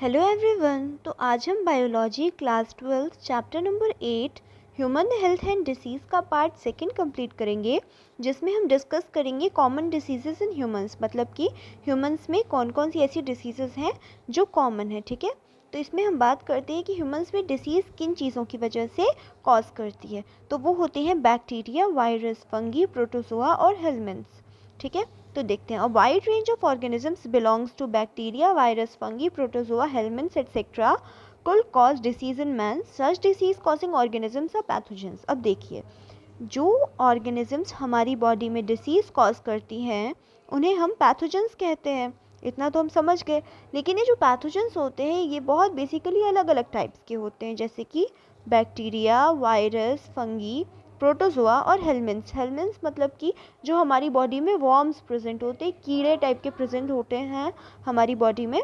Hello everyone. तो आज हम biology class 12 chapter number 8 human health and disease का पार्ट सेकंड कंप्लीट करेंगे, जिसमें हम डिस्कस करेंगे कॉमन डिसीजेस इन ह्यूमंस। मतलब कि ह्यूमंस में कौन कौन सी ऐसी डिसीजेस हैं जो कॉमन है। ठीक है, तो इसमें हम बात करते हैं कि ह्यूमंस में डिसीज़ किन चीज़ों की वजह से कॉज करती है। तो वो होते हैं बैक्टीरिया, वायरस, फंगी, प्रोटोजोआ और हेलमिन्थ्स। ठीक है, तो देखते हैं। A wide range of organisms belongs to bacteria, virus, fungi, protozoa, helminths etcetera could cause disease in man. Such disease causing organisms are pathogens. अब देखिए, जो ऑर्गेनिजम्स हमारी बॉडी में डिसीज कॉज करती हैं उन्हें हम पैथोजेंस कहते हैं। इतना तो हम समझ गए। लेकिन ये जो पैथोजेंस होते हैं ये बहुत बेसिकली अलग अलग टाइप्स के होते हैं, जैसे कि बैक्टीरिया, वायरस, फंगी, प्रोटोजोआ और हेलमिन्थ्स। हेलमिन्थ्स मतलब कि जो हमारी बॉडी में वॉर्म्स प्रेजेंट होते हैं, कीड़े टाइप के प्रेजेंट होते हैं हमारी बॉडी में,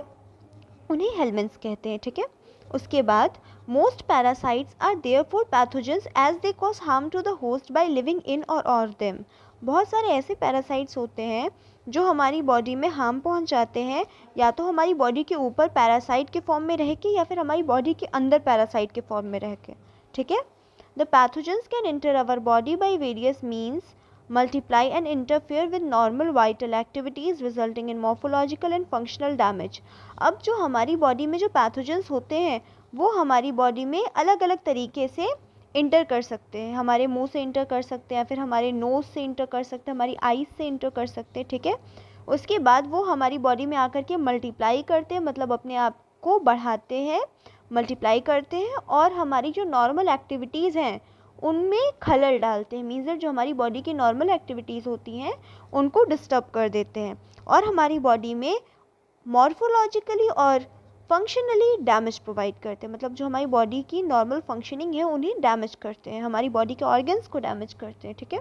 उन्हें हेलमिन्थ्स कहते हैं। ठीक है, उसके बाद most parasites are therefore pathogens as they cause harm to the host by living in or them. बहुत सारे ऐसे पैरासाइट्स होते हैं जो हमारी बॉडी में हार्म पहुंचाते हैं, या तो हमारी बॉडी के ऊपर पैरासाइट के फॉर्म में रह के या फिर हमारी बॉडी के अंदर पैरासाइट के फॉर्म में रह के। ठीक है, the pathogens can enter our body by various means, multiply and interfere with normal vital activities resulting in morphological and functional damage। अब जो हमारी बॉडी में जो पैथोजेंस होते हैं वो हमारी बॉडी में अलग अलग तरीके से इंटर कर सकते हैं। हमारे मुंह से इंटर कर सकते हैं, फिर हमारे नोज से इंटर कर सकते हैं, हमारी आईज से इंटर कर सकते हैं। ठीक है, उसके बाद वो हमारी बॉडी में आकर के मल्टीप्लाई करते हैं, मतलब अपने आप को बढ़ाते हैं, मल्टीप्लाई करते हैं और हमारी जो नॉर्मल एक्टिविटीज़ हैं उनमें खलल डालते हैं। मीन्स जो हमारी बॉडी की नॉर्मल एक्टिविटीज़ होती हैं उनको डिस्टर्ब कर देते हैं और हमारी बॉडी में मॉर्फोलॉजिकली और फंक्शनली डैमेज प्रोवाइड करते हैं। मतलब जो हमारी बॉडी की नॉर्मल फंक्शनिंग है उन्हें डैमेज करते हैं, हमारी बॉडी के ऑर्गन्स को डैमेज करते हैं। ठीक है,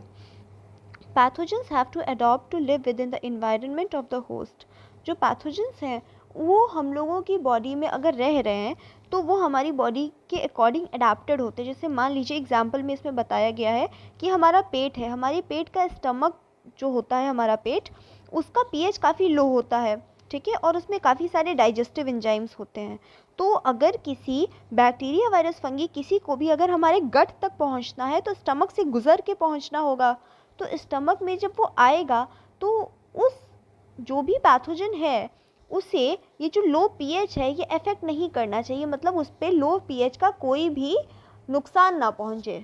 pathogens have to adapt to live within the environment of the host. जो पैथोजेंस हैं वो हम लोगों की बॉडी में अगर रह रहे हैं तो वो हमारी बॉडी के अकॉर्डिंग अडेप्टेड होते हैं। जैसे मान लीजिए एग्जाम्पल में इसमें बताया गया है कि हमारा पेट है, हमारे पेट का स्टमक जो होता है, हमारा पेट, उसका पीएच काफ़ी लो होता है। ठीक है, और उसमें काफ़ी सारे डाइजेस्टिव एंजाइम्स होते हैं। तो अगर किसी बैक्टीरिया, वायरस, फंगी किसी को भी अगर हमारे गट तक पहुंचना है तो स्टमक से गुजर के पहुंचना होगा। तो स्टमक में जब वो आएगा तो उस जो भी पैथोजन है उसे ये जो लो पीएच है ये अफेक्ट नहीं करना चाहिए। मतलब उस पर लो पीएच का कोई भी नुकसान ना पहुंचे,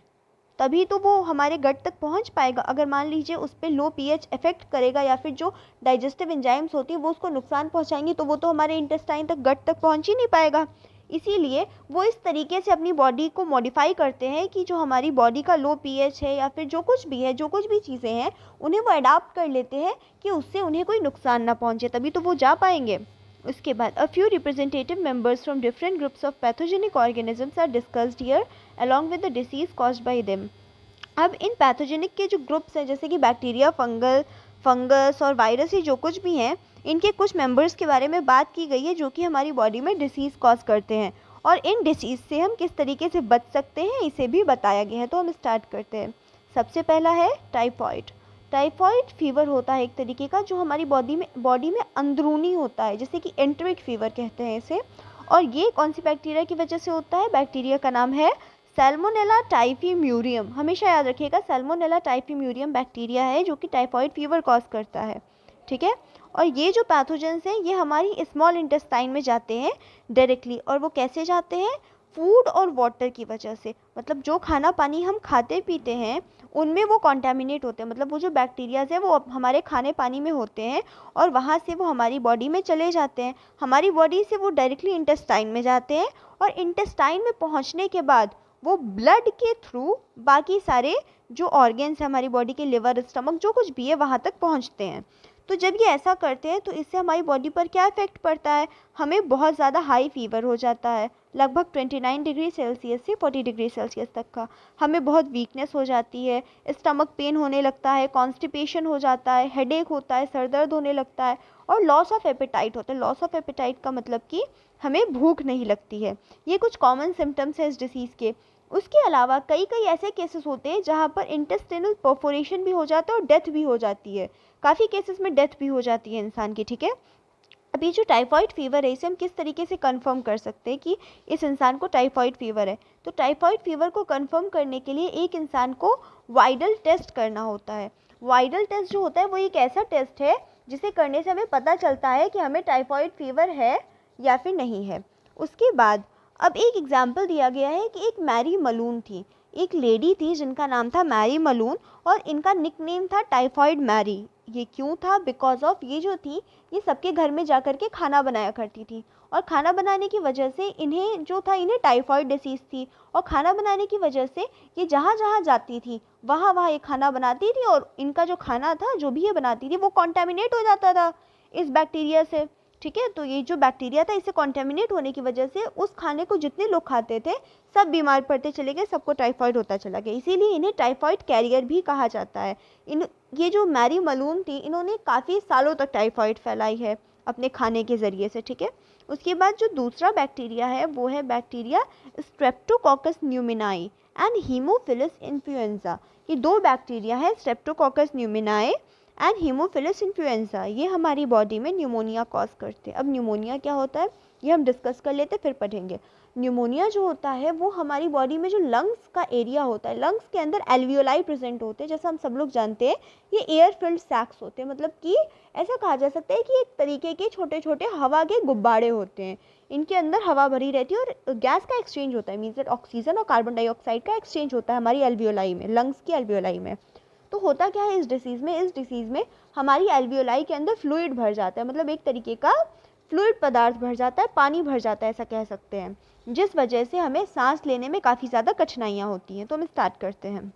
तभी तो वो हमारे गट तक पहुंच पाएगा। अगर मान लीजिए उस पर लो पीएच अफेक्ट करेगा या फिर जो डाइजेस्टिव एंजाइम्स होती है वो उसको नुकसान पहुंचाएंगी तो वो तो हमारे इंटेस्टाइन तक, गट तक पहुंच ही नहीं पाएगा। इसीलिए वो इस तरीके से अपनी बॉडी को मॉडिफाई करते हैं कि जो हमारी बॉडी का लो पीएच है या फिर जो कुछ भी है, जो कुछ भी चीज़ें हैं, उन्हें वो अडाप्ट कर लेते हैं कि उससे उन्हें कोई नुकसान ना पहुंचे, तभी तो वो जा पाएंगे। उसके बाद a few representative members from different groups of pathogenic organisms are discussed here along with the disease caused by them. अब इन पैथोजेनिक के जो ग्रुप्स हैं, जैसे कि बैक्टीरिया, फंगस और वायरस, ये जो कुछ भी हैं, इनके कुछ मेंबर्स के बारे में बात की गई है जो कि हमारी बॉडी में डिसीज़ कॉज करते हैं और इन डिसीज़ से हम किस तरीके से बच सकते हैं इसे भी बताया गया है। तो हम स्टार्ट करते हैं। सबसे पहला है टाइफॉइड। टाइफॉइड फीवर होता है एक तरीके का जो हमारी बॉडी में अंदरूनी होता है, जैसे कि एंटरिक फीवर कहते हैं इसे। और ये कौन सी बैक्टीरिया की वजह से होता है? बैक्टीरिया का नाम है सैल्मोनेला टाइफीम्यूरियम। हमेशा याद रखिएगा, सैल्मोनेला टाइफीम्यूरियम बैक्टीरिया है जो कि टाइफॉइड फीवर कॉज करता है। ठीक है, और ये जो पैथोजेंस हैं ये हमारी स्मॉल इंटेस्टाइन में जाते हैं डायरेक्टली। और वो कैसे जाते हैं? फूड और वाटर की वजह से। मतलब जो खाना पानी हम खाते पीते हैं उनमें वो कॉन्टेमिनेट होते हैं। मतलब वो जो बैक्टीरियाज है वो हमारे खाने पानी में होते हैं और वहाँ से वो हमारी बॉडी में चले जाते हैं। हमारी बॉडी से वो डायरेक्टली इंटेस्टाइन में जाते हैं और इंटेस्टाइन में पहुँचने के बाद वो ब्लड के थ्रू बाकी सारे जो ऑर्गन्स हैं हमारी बॉडी के, लिवर, स्टमक, जो कुछ भी है, वहाँ तक पहुँचते हैं। तो जब ये ऐसा करते हैं तो इससे हमारी बॉडी पर क्या इफेक्ट पड़ता है? हमें बहुत ज़्यादा हाई फीवर हो जाता है, लगभग 29 डिग्री सेल्सियस से 40 डिग्री सेल्सियस तक का। हमें बहुत वीकनेस हो जाती है, स्टमक पेन होने लगता है, कॉन्स्टिपेशन हो जाता है, हेडेक होता है, सर दर्द होने लगता है और लॉस ऑफ एपेटाइट होता है। लॉस ऑफ एपेटाइट का मतलब कि हमें भूख नहीं लगती है। ये कुछ कॉमन सिम्टम्स हैं इस डिसीज़ के। उसके अलावा कई ऐसे केसेस होते हैं जहाँ पर इंटेस्टिनल परफोरेशन भी हो जाता है और डेथ भी हो जाती है। काफ़ी केसेस में डेथ भी हो जाती है इंसान की। ठीक है, अभी जो टाइफाइड फीवर है इसे हम किस तरीके से कंफर्म कर सकते हैं कि इस इंसान को टाइफाइड फीवर है। तो टाइफाइड फीवर को कंफर्म करने के लिए एक इंसान को वाइडल टेस्ट करना होता है। वाइडल टेस्ट जो होता है वो एक ऐसा टेस्ट है जिसे करने से हमें पता चलता है कि हमें टाइफाइड फीवर है या फिर नहीं है। उसके बाद अब एक एग्जाम्पल दिया गया है कि एक मैरी मलून थी, एक लेडी थी जिनका नाम था मैरी मलून और इनका निकनेम था टाइफाइड मैरी। ये क्यों था? बिकॉज ऑफ ये जो थी ये सबके घर में जा कर के खाना बनाया करती थी और खाना बनाने की वजह से इन्हें जो था इन्हें टाइफाइड डिसीज़ थी और खाना बनाने की वजह से ये जहाँ जहाँ जाती थी वहाँ वहाँ ये खाना बनाती थी और इनका जो खाना था जो भी ये बनाती थी वो कॉन्टेमिनेट हो जाता था इस बैक्टीरिया से। ठीक है, तो ये जो बैक्टीरिया था इससे कॉन्टेमिनेट होने की वजह से उस खाने को जितने लोग खाते थे सब बीमार पड़ते चले गए, सबको टाइफाइड होता चला गया, इसीलिए इन्हें टाइफाइड कैरियर भी कहा जाता है। ये जो मैरी मलून थी इन्होंने काफ़ी सालों तक टाइफाइड फैलाई है अपने खाने के ज़रिए से। ठीक है, उसके बाद जो दूसरा बैक्टीरिया है वो है bacteria streptococcus pneumoniae and haemophilus influenzae. ये दो बैक्टीरिया है, streptococcus pneumoniae and haemophilus influenzae. ये हमारी बॉडी में न्यूमोनिया कॉज करते हैं। अब न्यूमोनिया क्या होता है ये हम डिस्कस कर लेते फिर पढ़ेंगे। न्यूमोनिया जो होता है वो हमारी बॉडी में जो लंग्स का एरिया होता है, लंग्स के अंदर एल्वियोलाई प्रेजेंट होते हैं। जैसा हम सब लोग जानते हैं ये एयर फिल्ड सैक्स होते हैं, मतलब कि ऐसा कहा जा सकता है कि एक तरीके के छोटे छोटे हवा के गुब्बारे होते हैं। इनके अंदर हवा भरी रहती है और गैस का एक्सचेंज होता है, मीन्स दैट ऑक्सीजन और कार्बन डाइऑक्साइड का एक्सचेंज होता है हमारी एल्वियोलाई में, लंग्स की एल्वियोलाई में। तो होता क्या है इस डिसीज़ में हमारी एल्वियोलाई के अंदर फ्लूइड भर जाता है, मतलब एक तरीके का फ्लूइड पदार्थ भर जाता है, पानी भर जाता है ऐसा कह सकते हैं, जिस वजह से हमें सांस लेने में काफ़ी ज़्यादा कठिनाइयाँ होती हैं। तो हम स्टार्ट करते हैं।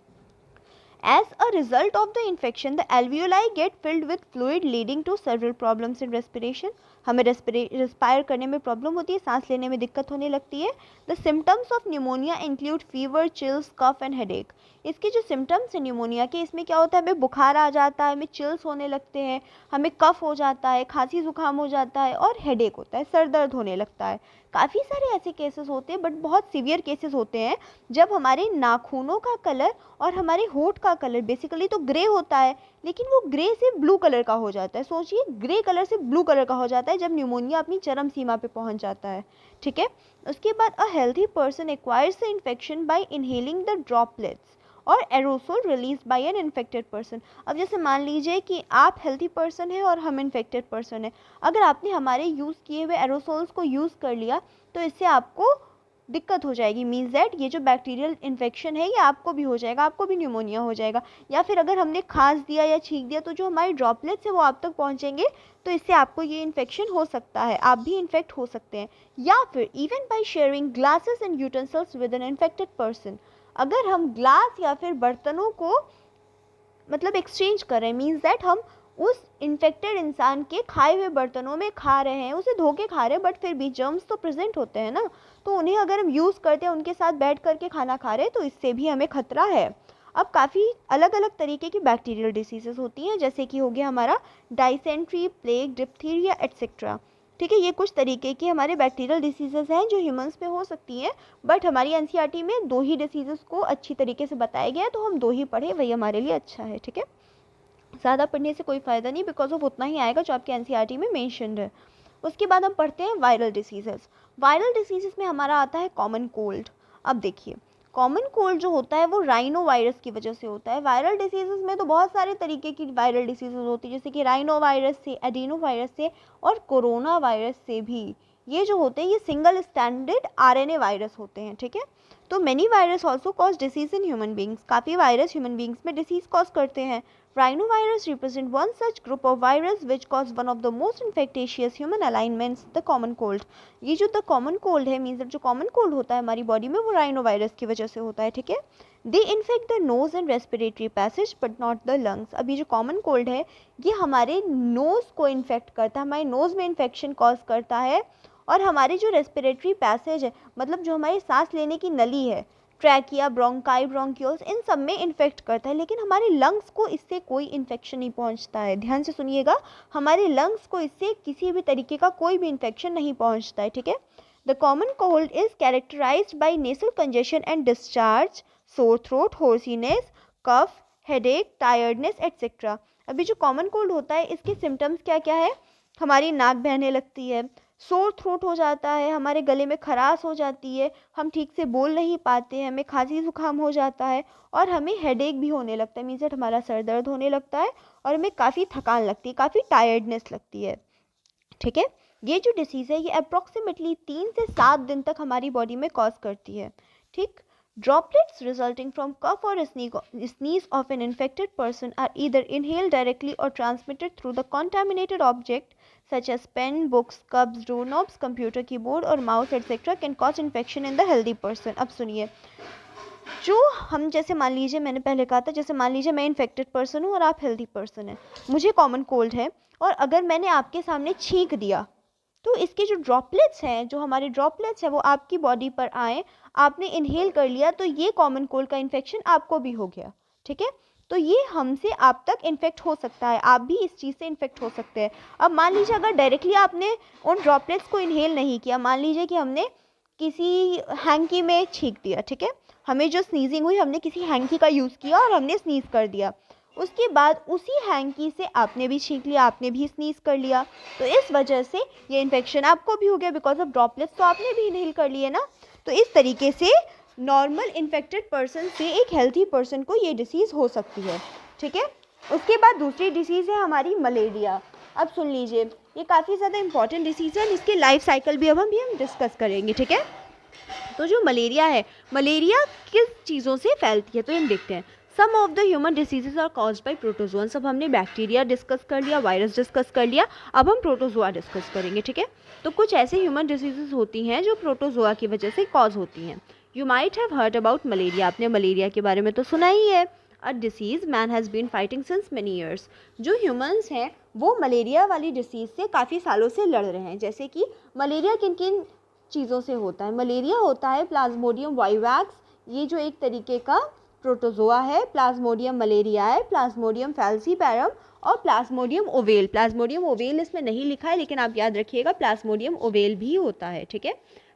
As a result of the infection, the alveoli get filled with fluid leading to several problems in respiration. हमें रेस्पायर करने में प्रॉब्लम होती है, सांस लेने में दिक्कत होने लगती है। The symptoms of pneumonia include fever, chills, cough and headache. इसके जो सिम्टम्स हैं न्यूमोनिया के, इसमें क्या होता है हमें बुखार आ जाता है, हमें चिल्स होने लगते हैं, हमें कफ हो जाता है, खांसी जुकाम हो जाता है और हेडेक होता है, सर दर्द होने लगता है। काफ़ी सारे ऐसे केसेस होते हैं बट बहुत सीवियर केसेस होते हैं जब हमारे नाखूनों का कलर और हमारे होठ का कलर बेसिकली तो ग्रे होता है लेकिन वो ग्रे से ब्लू कलर का हो जाता है। सोचिए ग्रे कलर से ब्लू कलर का हो जाता है जब न्यूमोनिया अपनी चरम सीमा पे पहुंच जाता है। ठीक है, उसके बाद a healthy person acquires the infection by inhaling the droplets और aerosol release by an infected person. अब जैसे मान लीजिए कि आप हेल्थी पर्सन हैं और हम इन्फेक्टेड पर्सन हैं, अगर आपने हमारे यूज़ किए हुए एरोसोल्स को यूज़ कर लिया तो इससे आपको दिक्कत हो जाएगी, मीन्स दैट ये जो बैक्टीरियल इन्फेक्शन है ये आपको भी हो जाएगा, आपको भी न्यूमोनिया हो जाएगा। या फिर अगर हमने खांस दिया या छींक दिया तो जो हमारे ड्रॉपलेट्स हैं वो आप तक पहुंचेंगे तो इससे आपको ये इन्फेक्शन हो सकता है, आप भी इन्फेक्ट हो सकते हैं। या फिर even by sharing glasses and utensils with N infected person, अगर हम ग्लास या फिर बर्तनों को मतलब एक्सचेंज कर रहे हैं, मीन्स दैट हम उस इन्फेक्टेड इंसान के खाए हुए बर्तनों में खा रहे हैं, उसे धो के खा रहे हैं बट फिर भी जर्म्स तो प्रेजेंट होते हैं ना, तो उन्हें अगर हम यूज़ करते हैं उनके साथ बैठ करके खाना खा रहे हैं तो इससे भी हमें खतरा है। अब काफ़ी अलग अलग तरीके की बैक्टीरियल डिसीजेस होती हैं जैसे कि हो गया हमारा डाइसेंट्री, प्लेग, डिप्थीरिया एट्सेट्रा। ठीक है, ये कुछ तरीके के हमारे बैक्टीरियल डिसीजेस हैं जो ह्यूमंस पे हो सकती हैं बट हमारी एनसीईआरटी में 2 ही डिसीजेस को अच्छी तरीके से बताया गया है तो हम 2 ही पढ़े, वही हमारे लिए अच्छा है। ठीक है, ज़्यादा पढ़ने से कोई फ़ायदा नहीं बिकॉज ऑफ उतना ही आएगा जो आपके एनसीईआरटी में मेंशन्ड है। उसके बाद हम पढ़ते हैं वायरल डिसीजेस। वायरल डिसीजेस में हमारा आता है कॉमन कोल्ड। अब देखिए कॉमन कोल्ड जो होता है वो राइनो वायरस की वजह से होता है। वायरल डिसीजेस में तो बहुत सारे तरीके की वायरल डिसीजेस होती है जैसे कि राइनो वायरस से, एडिनो वायरस से और कोरोना वायरस से भी। ये जो होते हैं ये सिंगल स्टैंडर्ड आरएनए वायरस होते हैं। ठीक है, तो many virus also cause disease in human beings, काफ़ी वायरस ह्यूमन बींग्स में डिसीज कॉज करते हैं। Rhinovirus represent one such group of virus which cause one of the most infectious human ailments, the common cold. ये जो the common cold है means जो common cold होता है हमारी बॉडी में वो राइनोवायरस की वजह से होता है। ठीक है, they infect the nose and respiratory passage but not the lungs. अब ये जो common cold है ये हमारे नोज को इन्फेक्ट करता है, हमारे नोज में इन्फेक्शन कॉज करता है और हमारी जो रेस्पिरेटरी पैसेज है मतलब जो हमारी सांस लेने की नली है, ट्रैकिया, ब्रोंकाई, ब्रोंक्यूल्स, इन सब में इन्फेक्ट करता है लेकिन हमारे लंग्स को इससे कोई इन्फेक्शन नहीं पहुंचता है। ध्यान से सुनिएगा, हमारे लंग्स को इससे किसी भी तरीके का कोई भी इन्फेक्शन नहीं पहुंचता है। ठीक है, the common cold is characterised by nasal congestion and discharge, sore throat, hoarseness, cough, headache, tiredness etcetera. अभी जो कॉमन कोल्ड होता है इसके सिम्टम्स क्या क्या है हमारी नाक बहने लगती है, सोर थ्रोट हो जाता है, हमारे गले में खराश हो जाती है, हम ठीक से बोल नहीं पाते हैं, हमें खांसी जुकाम हो जाता है और हमें हेडेक भी होने लगता है, मीन्स दैट हमारा सर दर्द होने लगता है और हमें काफ़ी थकान लगती है, काफ़ी टायर्डनेस लगती है। ठीक है, ये जो डिसीज़ है ये अप्रॉक्सीमेटली 3 से 7 दिन तक हमारी बॉडी में कॉज करती है। ठीक, ड्रॉपलेट्स रिजल्टिंग फ्रॉम कफ और sneeze of an infected person are either inhaled directly or transmitted through the contaminated object such as pen, books, cups, doorknobs, computer keyboard और mouse etc. can cause infection in the healthy person। अब सुनिए, जो हम जैसे मान लीजिए, मैंने पहले कहा था, जैसे मान लीजिए मैं इन्फेक्टेड पर्सन हूँ और आप हेल्दी पर्सन हैं, मुझे कॉमन कोल्ड है और अगर मैंने आपके सामने छींक दिया तो इसके जो ड्रॉपलेट्स हैं, जो हमारे ड्रॉपलेट्स हैं, वो आपकी बॉडी पर आए, आपने इनहेल कर लिया तो ये कॉमन कोल्ड का इन्फेक्शन आपको भी हो गया। ठीक है, तो ये हमसे आप तक इन्फेक्ट हो सकता है, आप भी इस चीज़ से इन्फेक्ट हो सकते हैं। अब मान लीजिए अगर डायरेक्टली आपने उन ड्रॉपलेट्स को इनहेल नहीं किया, मान लीजिए कि हमने किसी हैंकी में छींक दिया, ठीक है, हमें जो स्नीजिंग हुई, हमने किसी हैंकी का यूज़ किया और हमने स्नीज कर दिया, उसके बाद उसी हैंकी से आपने भी छींक लिया, आपने भी स्नीज कर लिया, तो इस वजह से ये इन्फेक्शन आपको भी हो गया, बिकॉज ऑफ ड्रॉपलेट्स तो आपने भी इनहेल कर लिए ना। तो इस तरीके से नॉर्मल इन्फेक्टेड पर्सन से एक हेल्थी पर्सन को ये डिसीज़ हो सकती है। ठीक है, उसके बाद दूसरी डिसीज़ है हमारी मलेरिया। अब सुन लीजिए, ये काफ़ी ज़्यादा इंपॉर्टेंट डिसीज़ है, इसके लाइफ साइकिल भी अब हम डिस्कस करेंगे। ठीक है, तो जो मलेरिया है, मलेरिया किस चीज़ों से फैलती है, तो हम देखते हैं। Some of the human diseases are caused by protozoans. अब हमने बैक्टीरिया डिस्कस कर लिया, वायरस डिस्कस कर लिया, अब हम प्रोटोजोआ डिस्कस करेंगे। ठीक है, तो कुछ ऐसे ह्यूमन डिसीजेज होती हैं जो प्रोटोजोआ की वजह से कॉज होती हैं। You might have heard about malaria, आपने मलेरिया के बारे में तो सुना ही है। A disease man has been fighting since many years. जो ह्यूमंस हैं वो मलेरिया वाली डिसीज़ से काफ़ी सालों से लड़ रहे हैं। जैसे कि मलेरिया किन किन चीज़ों से होता है? मलेरिया होता है प्लाज्मोडियम वाइवैक्स, ये जो एक तरीके का प्रोटोजोआ है, प्लाज्मोडियम मलेरियाe, प्लाज्मोडियम फैल्सीपैरम और प्लाज्मोडियम ओवेल। प्लाज्मोडियम ओवेल इसमें नहीं लिखा है, लेकिन आप याद रखिएगा प्लाज्मोडियम ओवेल भी होता है। ठीक है,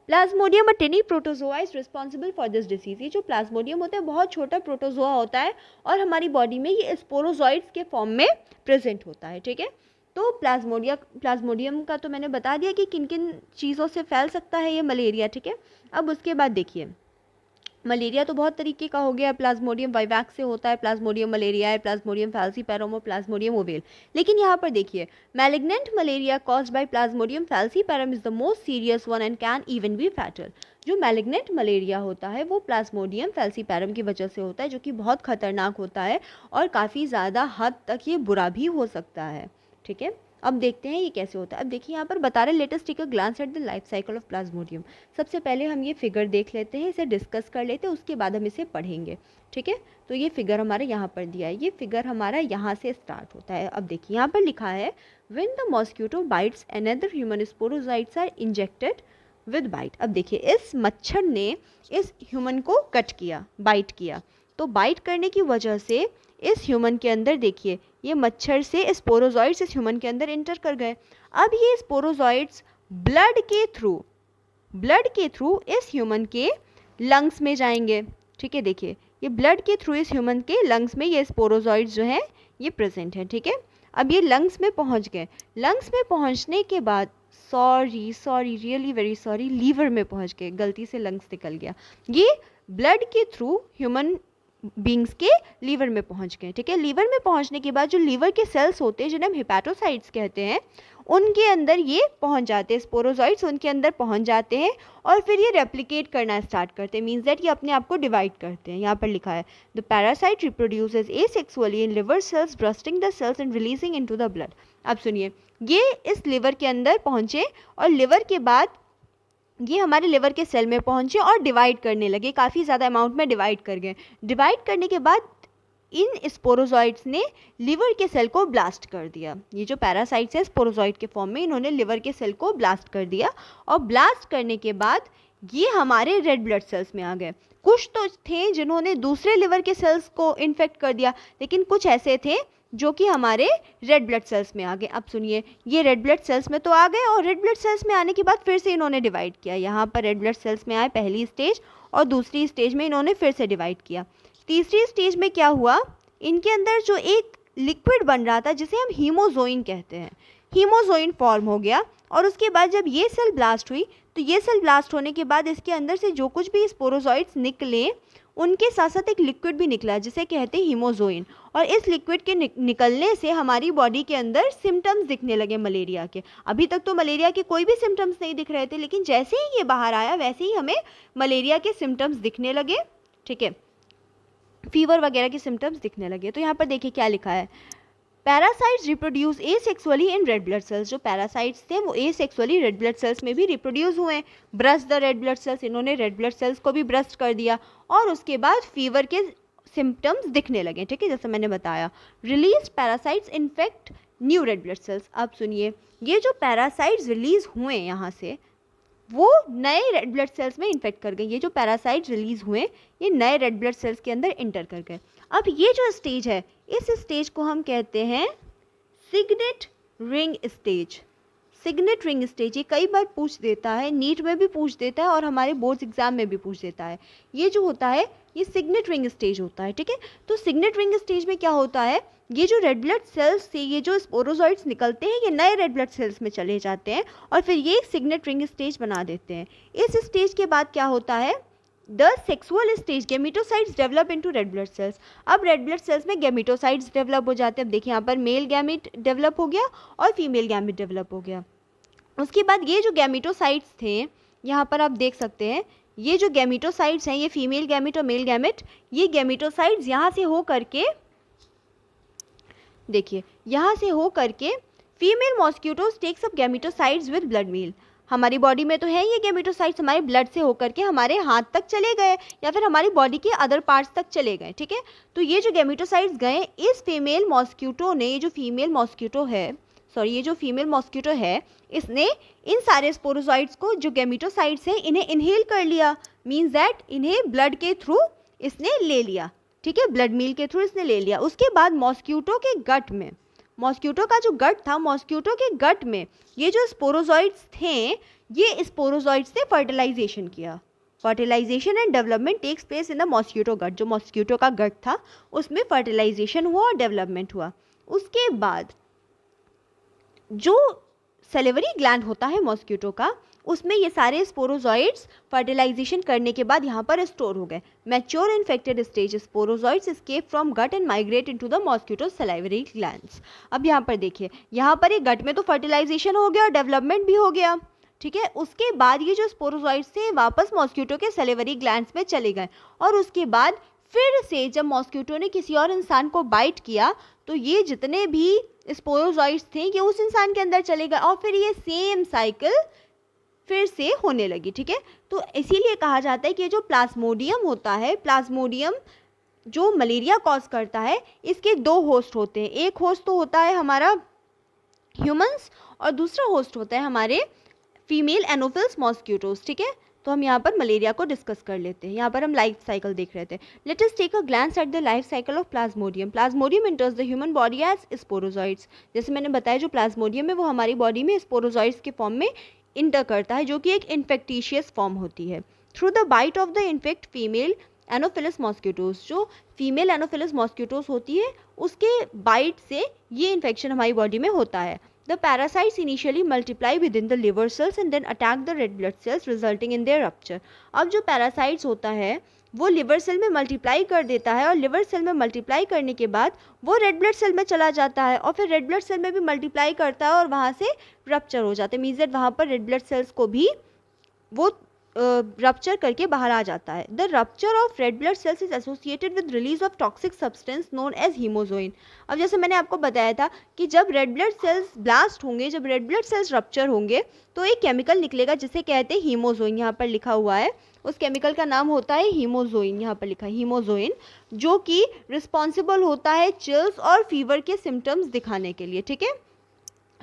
Plasmodium a टिनी protozoa is responsible for this disease. ये जो प्लाज्मोडियम होता है बहुत छोटा प्रोटोजोआ होता है और हमारी बॉडी में ये स्पोरोजॉइड्स के फॉर्म में प्रेजेंट होता है। ठीक है, तो प्लाज्मोडियम का तो मैंने बता दिया कि किन किन चीज़ों से फैल सकता है ये मलेरिया। ठीक है, अब उसके बाद देखिए, मलेरिया तो बहुत तरीके का हो गया, प्लाज्मोडियम वाइवैक्स से होता है, प्लाज्मोडियम मलेरियाe, प्लाज्मोडियम फैल्सीपैरम और प्लाज्मोडियम ओवेल। लेकिन यहाँ पर देखिए, malignant malaria caused by Plasmodium falciparum is the most serious one and can even be fatal. जो मैलिग्नेंट मलेरिया होता है वो प्लाज्मोडियम फैल्सीपैरम की वजह से होता है, जो कि बहुत खतरनाक होता है और काफ़ी ज़्यादा हद तक ये बुरा भी हो सकता है। ठीक है, अब देखते हैं ये कैसे होता है। अब देखिए यहाँ पर बता रहे, let us take a glance at the life cycle of Plasmodium. सबसे पहले हम ये फिगर देख लेते हैं, इसे डिस्कस कर लेते हैं, उसके बाद हम इसे पढ़ेंगे। ठीक है, तो ये फिगर हमारे यहाँ पर दिया है, ये फिगर हमारा यहाँ से स्टार्ट होता है। अब देखिए यहाँ पर लिखा है, when the mosquito bites another human sporozoites are injected with bite. अब देखिए इस मच्छर ने इस ह्यूमन को कट किया, बाइट किया, तो बाइट करने की वजह से इस ह्यूमन के अंदर देखिए ये मच्छर से स्पोरोजॉइड्स इस ह्यूमन के अंदर इंटर कर गए। अब ये स्पोरोजॉइड्स ब्लड के थ्रू इस ह्यूमन के लंग्स में जाएंगे। ठीक है, देखिए ये ब्लड के थ्रू इस ह्यूमन के लंग्स में ये स्पोरोजॉइड्स जो हैं ये प्रेजेंट है। ठीक है, अब ये लंग्स में पहुंच गए, लंग्स में पहुंचने के बाद sorry really very sorry, liver में पहुंच गए, गलती से लंग्स निकल गया, ये ब्लड के थ्रू ह्यूमन बींग्स के लीवर में पहुंच गए। ठीक है, लीवर में पहुंचने के बाद जो लीवर के सेल्स होते हैं जिन्हें हम हेपाटोसाइट्स कहते हैं, उनके अंदर ये पहुंच जाते हैं, स्पोरोजॉइड्स उनके अंदर पहुंच जाते हैं और फिर ये रेप्लिकेट करना स्टार्ट करते हैं, मीन्स दैट ये अपने आप को डिवाइड करते हैं। यहाँ पर लिखा है, the parasite reproduces asexually in liver cells, bursting the cells and releasing into the blood. अब सुनिए, ये इस लिवर के अंदर पहुंचे और लिवर के बाद ये हमारे लिवर के सेल में पहुंचे और डिवाइड करने लगे, काफ़ी ज़्यादा अमाउंट में डिवाइड कर गए। डिवाइड करने के बाद इन स्पोरोजॉइड्स ने लिवर के सेल को ब्लास्ट कर दिया। ये जो पैरासाइट्स है स्पोरोजॉइड के फॉर्म में, इन्होंने लिवर के सेल को ब्लास्ट कर दिया और ब्लास्ट करने के बाद ये हमारे रेड ब्लड सेल्स में आ गए। कुछ तो थे जिन्होंने दूसरे लिवर के सेल्स को इन्फेक्ट कर दिया, लेकिन कुछ ऐसे थे जो कि हमारे रेड ब्लड सेल्स में आ गए। अब सुनिए, ये रेड ब्लड सेल्स में तो आ गए और रेड ब्लड सेल्स में आने के बाद फिर से इन्होंने डिवाइड किया। यहाँ पर रेड ब्लड सेल्स में आए पहली स्टेज और दूसरी स्टेज में इन्होंने फिर से डिवाइड किया। तीसरी स्टेज में क्या हुआ, इनके अंदर जो एक लिक्विड बन रहा था जिसे हम हीमोजोइन कहते हैं, हीमोजोइन फॉर्म हो गया। और उसके बाद जब ये सेल ब्लास्ट हुई तो ये सेल ब्लास्ट होने के बाद इसके अंदर से जो कुछ भी स्पोरोजॉइट्स निकले उनके साथ साथ एक लिक्विड भी निकला जिसे कहते हैं हीमोजोइन। और इस लिक्विड के निकलने से हमारी बॉडी के अंदर सिम्टम्स दिखने लगे मलेरिया के। अभी तक तो मलेरिया के कोई भी सिम्टम्स नहीं दिख रहे थे, लेकिन जैसे ही ये बाहर आया वैसे ही हमें मलेरिया के सिम्टम्स दिखने लगे। ठीक है, फीवर वगैरह के सिम्टम्स दिखने लगे। तो यहाँ पर देखिए क्या लिखा है, parasites reproduce asexually in red blood sales. जो पैरासाइट्स थे वो एसेक्सुअली रेड ब्लड सेल्स में भी रिप्रोड्यूस हुए। Burst the red blood sales, इन्होंने रेड ब्लड सेल्स को भी ब्रस्ट कर दिया और उसके बाद फीवर के सिम्टम्स दिखने लगे। ठीक है, जैसे मैंने बताया, release parasites infect new red blood sales. अब सुनिए, ये जो पैरासाइट्स रिलीज हुए यहाँ से वो नए रेड ब्लड सेल्स में इन्फेक्ट कर गए। ये जो पैरासाइट्स रिलीज हुए ये नए रेड ब्लड सेल्स के अंदर इंटर कर गए। अब ये जो स्टेज है इस स्टेज को हम कहते हैं signet ring stage. Signet ring stage ये कई बार पूछ देता है, नीट में भी पूछ देता है और हमारे बोर्ड्स एग्जाम में भी पूछ देता है। ये जो होता है ये सिग्नेट रिंग स्टेज होता है। ठीक है, तो सिग्नेट रिंग स्टेज में क्या होता है, ये जो रेड ब्लड सेल्स से ये जो स्पोरोजॉइट्स निकलते हैं ये नए रेड ब्लड सेल्स में चले जाते हैं और फिर ये एक सिग्नेट रिंग स्टेज बना देते हैं। इस स्टेज के बाद क्या होता है, the sexual stage, gametocytes develop into red blood sales. अब रेड ब्लड सेल्स में गैमेटोसाइट्स डेवलप हो जाते हैं। अब देखिए यहाँ पर मेल गैमेट डेवलप हो गया और फीमेल गैमेट डेवलप हो गया। उसके बाद ये जो गैमेटोसाइट्स थे यहाँ पर आप देख सकते हैं, ये जो गैमेटोसाइट्स हैं ये फीमेल गैमेट और मेल गैमेट, ये गैमेटोसाइट्स यहाँ से हो करके, देखिए यहाँ से हो करके female mosquitoes takes up gametocytes with blood meal. हमारी बॉडी में तो है ये गैमेटोसाइट्स, हमारे ब्लड से होकर के हमारे हाथ तक चले गए या फिर हमारी बॉडी के अदर पार्ट्स तक चले गए। ठीक है, तो ये जो गैमेटोसाइट्स गए इस फीमेल मॉस्क्यूटो ने, ये जो फीमेल मॉस्क्यूटो है, इसने इन सारे स्पोरोजॉइट्स को जो गैमेटोसाइट्स हैं इन्हें इनहेल कर लिया। मीन्स दैट इन्हें ब्लड के थ्रू इसने ले लिया। ठीक है, ब्लड मील के थ्रू इसने ले लिया। उसके बाद मॉस्क्यूटो के गट में, मॉस्क्यूटो का जो गट था, मॉस्क्यूटो के गट में ये जो स्पोरोजॉइट्स थे ये स्पोरोजॉइट्स ने फर्टिलाइजेशन किया। Fertilisation and development takes place in the mosquito gut. जो मॉस्क्यूटो का गट था उसमें फर्टिलाइजेशन हुआ और डेवलपमेंट हुआ। उसके बाद जो सैलिवरी ग्लैंड होता है मॉस्क्यूटो का, उसमें ये सारे स्पोरोजॉइट्स फर्टिलाइजेशन करने के बाद यहाँ पर स्टोर हो गए। Mature infected stage, sporozoites escape from gut and migrate into the mosquito salivary glands. अब यहाँ पर देखिए, यहाँ पर एक गट में तो फर्टिलाइजेशन हो गया और डेवलपमेंट भी हो गया। ठीक है, उसके बाद ये जो स्पोरोजॉइट्स थे वापस मॉस्क्यूटो के सैलिवरी ग्लैंड्स में चले गए और उसके बाद फिर से जब मॉस्क्यूटो ने किसी और इंसान को बाइट किया तो ये जितने भी स्पोरोजॉइट्स थे ये उस इंसान के अंदर चले गए और फिर ये सेम साइकिल फिर से होने लगी। ठीक है, तो इसीलिए कहा जाता है कि जो प्लाज्मोडियम होता है, प्लाज्मोडियम जो मलेरिया कॉज करता है, इसके दो होस्ट होते हैं। एक होस्ट तो होता है हमारा ह्यूमंस और दूसरा होस्ट होता है हमारे फीमेल एनोफिल्स मॉस्क्यूटोज। ठीक है, तो हम यहाँ पर मलेरिया को डिस्कस कर लेते हैं। यहाँ पर हम लाइफ साइकिल देख रहे थे। Let us take a glance at the life cycle of plasmodium. Plasmodium enters the human body as sporozoites. जैसे मैंने बताया जो प्लाज्मोडियम है वो हमारी बॉडी में स्पोरोजॉइट्स के फॉर्म में इंटर करता है, जो कि एक इन्फेक्टिशियस फॉर्म होती है। Through the bite of the infect female Anopheles mosquitoes, जो फीमेल एनोफिलस मॉस्क्यूटोज होती है उसके बाइट से ये इन्फेक्शन हमारी बॉडी में होता है। The parasites initially multiply within the liver cells and then attack the red blood cells resulting in their rupture. अब जो parasites होता है वो लिवर सेल में मल्टीप्लाई कर देता है और लिवर सेल में मल्टीप्लाई करने के बाद वो रेड ब्लड सेल में चला जाता है और फिर रेड ब्लड सेल में भी मल्टीप्लाई करता है और वहाँ से रप्चर हो जाता है। मीन्स दैट वहाँ पर रेड ब्लड सेल्स को भी वो रप्चर करके बाहर आ जाता है। The rupture of red blood cells is associated with release of toxic substance known as haemozoin. अब जैसे मैंने आपको बताया था कि जब रेड ब्लड सेल्स ब्लास्ट होंगे, जब रेड ब्लड सेल्स रप्चर होंगे तो एक केमिकल निकलेगा जिसे कहते हैं हीमोजोइन। यहाँ पर लिखा हुआ है, उस केमिकल का नाम होता है हीमोजोइन। यहाँ पर लिखा है हीमोजोइन, जो कि रिस्पॉन्सिबल होता है चिल्स और फीवर के सिम्टम्स दिखाने के लिए। ठीक है,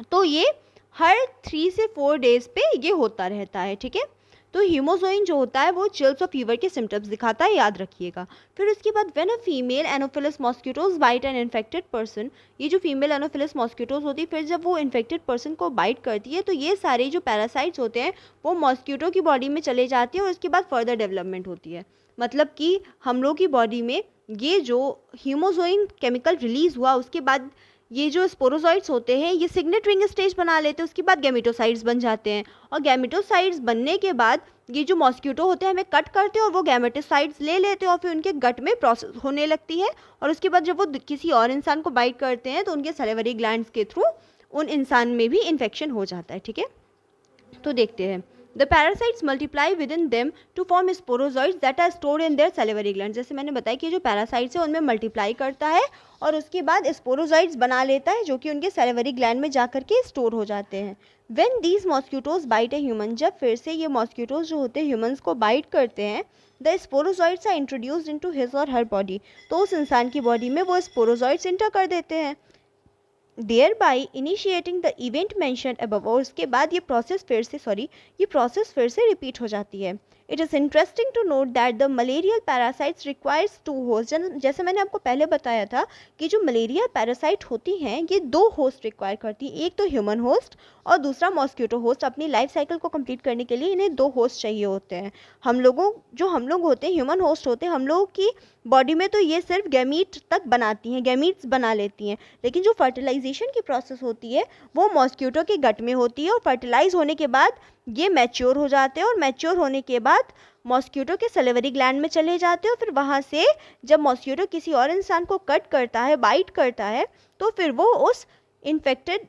तो ये हर 3 से 4 डेज पे ये होता रहता है। ठीक है, तो हीमोजोइन जो होता है वो चिल्स और फीवर के सिम्टम्स दिखाता है, याद रखिएगा। फिर उसके बाद when a female Anopheles mosquitoes bite an infected person, ये जो फीमेल एनोफिलस मॉस्क्यूटोज होती है फिर जब वो इन्फेक्टेड पर्सन को बाइट करती है तो ये सारे जो पैरासाइट्स होते हैं वो मॉस्क्यूटो की बॉडी में चले जाते हैं और उसके बाद फर्दर डेवलपमेंट होती है। मतलब कि हम लोग की बॉडी में ये जो हीमोजोइन केमिकल रिलीज हुआ उसके बाद ये जो स्पोरोजॉइट्स होते हैं ये सिग्नेट रिंग स्टेज बना लेते हैं, उसके बाद गैमेटोसाइट्स बन जाते हैं, और गैमेटोसाइट्स बनने के बाद ये जो मॉस्क्यूटो होते हैं हमें कट करते हैं और वो गैमेटोसाइट्स ले लेते हैं और फिर उनके गट में प्रोसेस होने लगती है, और उसके बाद जब वो किसी और इंसान को बाइट करते हैं तो उनके सैलिवरी ग्लैंड्स के थ्रू उन इंसान में भी इन्फेक्शन हो जाता है। ठीक है, तो देखते हैं। The parasites multiply within them to form sporozoites that are stored in their salivary gland. जैसे मैंने बताया कि जो पैरासाइट्स है उनमें मल्टीप्लाई करता है और उसके बाद स्पोरोजॉइड्स बना लेता है जो कि उनके सैलिवरी ग्लैंड में जाकर के स्टोर हो जाते हैं। When these mosquitoes bite a human, जब फिर से ये मॉस्क्यूटोज जो होते हैं ह्यूमंस को बाइट करते हैं, the sporozoites are introduced into his or her body, तो उस इंसान की बॉडी में वो स्पोरोजॉइड्स इंटर कर देते हैं, thereby initiating the event mentioned above। और उसके बाद ये प्रोसेस फिर से रिपीट हो जाती है। It is interesting to note that the malarial parasites requires 2 host. जैसे मैंने आपको पहले बताया था कि जो मलेरिया पैरासाइट होती हैं ये 2 होस्ट रिक्वायर करती हैं, एक तो ह्यूमन होस्ट और दूसरा मॉस्क्यूटो होस्ट। अपनी लाइफ साइकिल को कंप्लीट करने के लिए इन्हें 2 होस्ट चाहिए होते हैं। हम लोग होते हैं ह्यूमन होस्ट होते हैं, हम लोगों की बॉडी में तो ये सिर्फ गैमीट तक बनाती हैं, गैमीट्स बना लेती हैं, लेकिन जो फर्टिलाइजेशन की प्रोसेस होती है वो मॉस्क्यूटो के गट में होती है, और फर्टिलाइज होने के बाद ये मैच्योर हो जाते हैं, और मैच्योर होने के बाद मॉस्क्यूटो के सैलिवरी ग्लैंड में चले जाते हैं, और फिर वहाँ से जब मॉस्क्यूटो किसी और इंसान को कट करता है, बाइट करता है, तो फिर वो उस इन्फेक्टेड